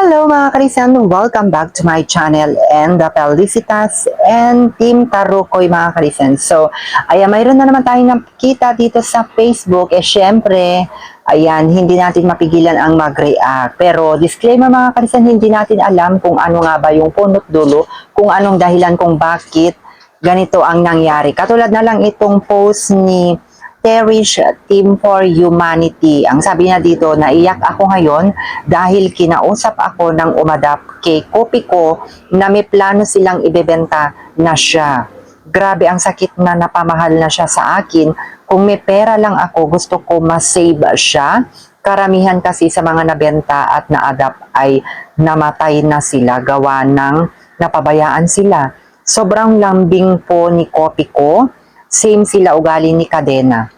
Hello mga karisan! Welcome back to my channel and the Felicitas and Team Tarukoy mga karisan. So, ayan, mayroon na naman tayong nakita dito sa Facebook. Syempre, ayan, hindi natin mapigilan ang mag-react. Pero, disclaimer mga karisan, hindi natin alam kung ano nga ba yung punot dulo, kung anong dahilan kung bakit ganito ang nangyari. Katulad na lang itong post ni Cherish Team for Humanity. Ang sabi niya dito, naiyak ako ngayon dahil kinausap ako ng umadap kay Kopi ko na may plano silang ibebenta na siya. Grabe ang sakit na napamahal na siya sa akin. Kung may pera lang ako, gusto ko ma-save siya. Karamihan kasi sa mga nabenta at na-adapt ay namatay na sila gawa ng napabayaan sila. Sobrang lambing po ni Kopi ko. Same sila ugali ni Cadena.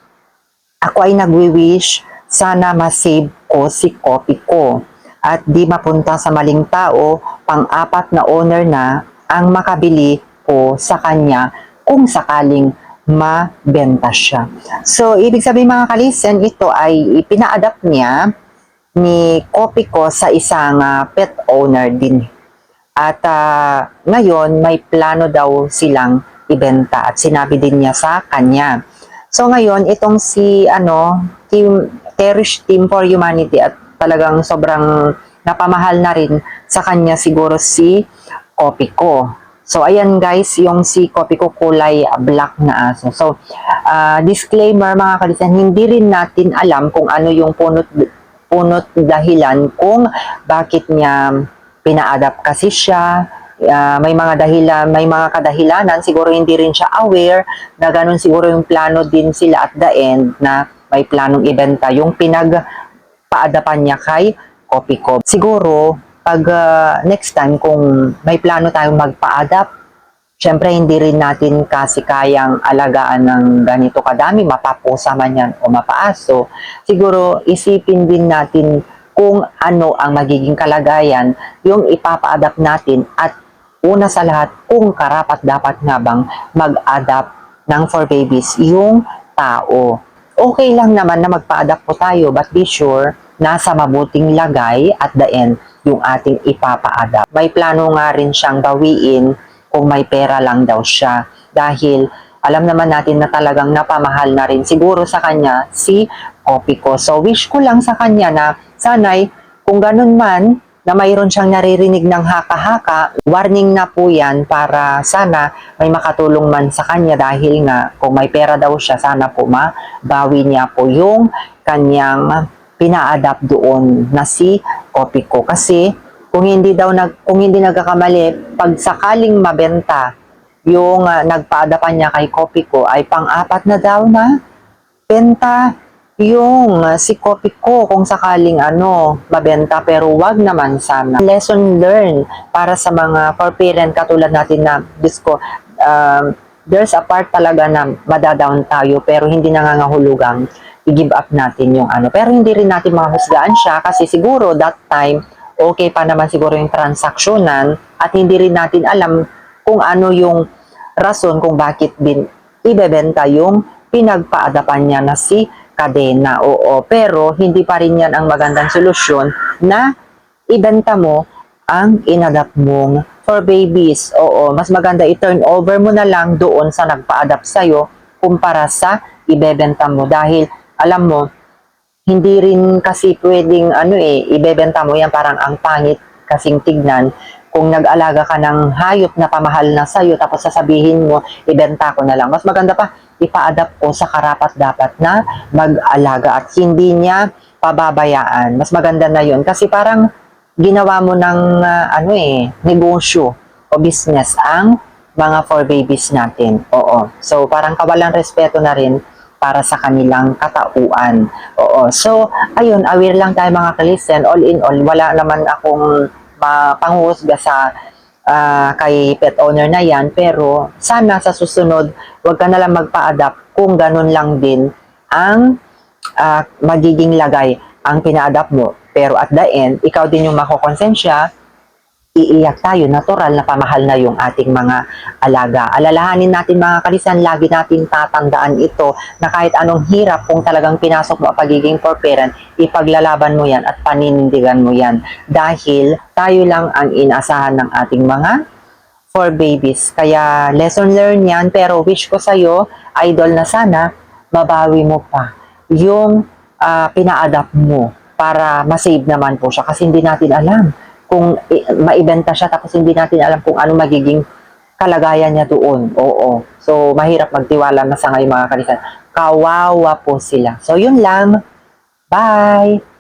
Ako ay nagwi-wish sana ma-save ko si Kopi ko at di mapunta sa maling tao, pang-apat na owner na ang makabili ko sa kanya kung sakaling mabenta siya. So, ibig sabihin mga kalisen, ito ay ipina-adapt niya ni Kopi ko sa isang pet owner din. At ngayon, may plano daw silang ibenta at sinabi din niya sa kanya. So ngayon, itong si Cherish Team for Humanity at talagang sobrang napamahal na rin sa kanya siguro si Kopi ko. So ayan guys, yung si Kopi ko kulay black na aso. So disclaimer mga kalisan, hindi rin natin alam kung ano yung punot dahilan kung bakit niya pina-adapt kasi siya. May mga kadahilanan, siguro hindi rin siya aware na ganun siguro yung plano din sila at the end na may planong ibenta yung pinagpaadapan niya kay Kopi ko. Siguro pag next time kung may plano tayong magpa-adapt, syempre hindi rin natin kasi kayang alagaan ng ganito kadami, mapapusa man yan o mapaaso. Siguro isipin din natin kung ano ang magiging kalagayan yung ipapa-adapt natin at una sa lahat, kung karapat dapat nga bang mag-adapt ng for babies yung tao. Okay lang naman na magpa-adapt po tayo, but be sure nasa mabuting lagay at the end yung ating ipapa-adapt. May plano nga rin siyang bawiin kung may pera lang daw siya. Dahil alam naman natin na talagang napamahal na rin siguro sa kanya si Kopi ko. So wish ko lang sa kanya na sana'y kung ganun man, na mayroon siyang naririnig ng haka-haka, warning na po yan para sana may makatulong man sa kanya dahil nga kung may pera daw siya, sana po mabawi niya po yung kanyang pina-adapt doon na si Kopi ko. Kasi kung hindi nagkakamali, pag sakaling mabenta yung nagpa-adapan niya kay Kopi ko ay pang-apat na daw na benta yung si Kopi ko kung sakaling mabenta, pero wag naman sana. Lesson learned para sa mga for parent katulad natin na disco, there's a part talaga na madadown tayo pero hindi nangangahulugang i-give up natin yung pero hindi rin natin mahusgaan siya kasi siguro that time okay pa naman siguro yung transaksyonan at hindi rin natin alam kung ano yung rason kung bakit din ibebenta yung pinagpaadapan niya na si Cadena. Oo, pero hindi pa rin yan ang magandang solusyon na ibenta mo ang inadapt mong for babies. Oo, mas maganda i-turn over mo na lang doon sa nagpa-adapt sa'yo kumpara sa ibebenta mo. Dahil, alam mo, hindi rin kasi pwedeng ibebenta mo yan, parang ang pangit kasing tignan. Kung nag-alaga ka ng hayop na pamahal na sa'yo, tapos sasabihin mo, ibenta ko na lang. Mas maganda pa, ipa-adapt ko sa karapat-dapat na mag-alaga at hindi niya pababayaan. Mas maganda na yun. Kasi parang ginawa mo ng negosyo o business ang mga for babies natin. Oo. So, parang kawalang respeto na rin para sa kanilang katauan. Oo. So, ayun, aware lang tayo mga kalisten. All in all, wala naman akong panghuhusga sa kay pet owner na yan, pero sana sa susunod wag ka na lang magpa-adapt kung ganun lang din ang magiging lagay ang pina-adapt mo, pero at the end ikaw din yung makokonsensya iiyak tayo, natural na pamahal na yung ating mga alaga. Alalahanin natin mga kalisan, lagi natin tatandaan ito na kahit anong hirap, kung talagang pinasok mo ang pagiging for parent, ipaglalaban mo yan at paninindigan mo yan. Dahil tayo lang ang inaasahan ng ating mga for babies. Kaya lesson learned yan, pero wish ko sa'yo, idol, na sana mabawi mo pa yung pina-adapt mo para masave naman po siya, kasi hindi natin alam kung maibenta siya tapos hindi natin alam kung ano magiging kalagayan niya doon. Oo. So, mahirap magtiwala na sa ngayon mga kanisan. Kawawa po sila. So, yun lang. Bye!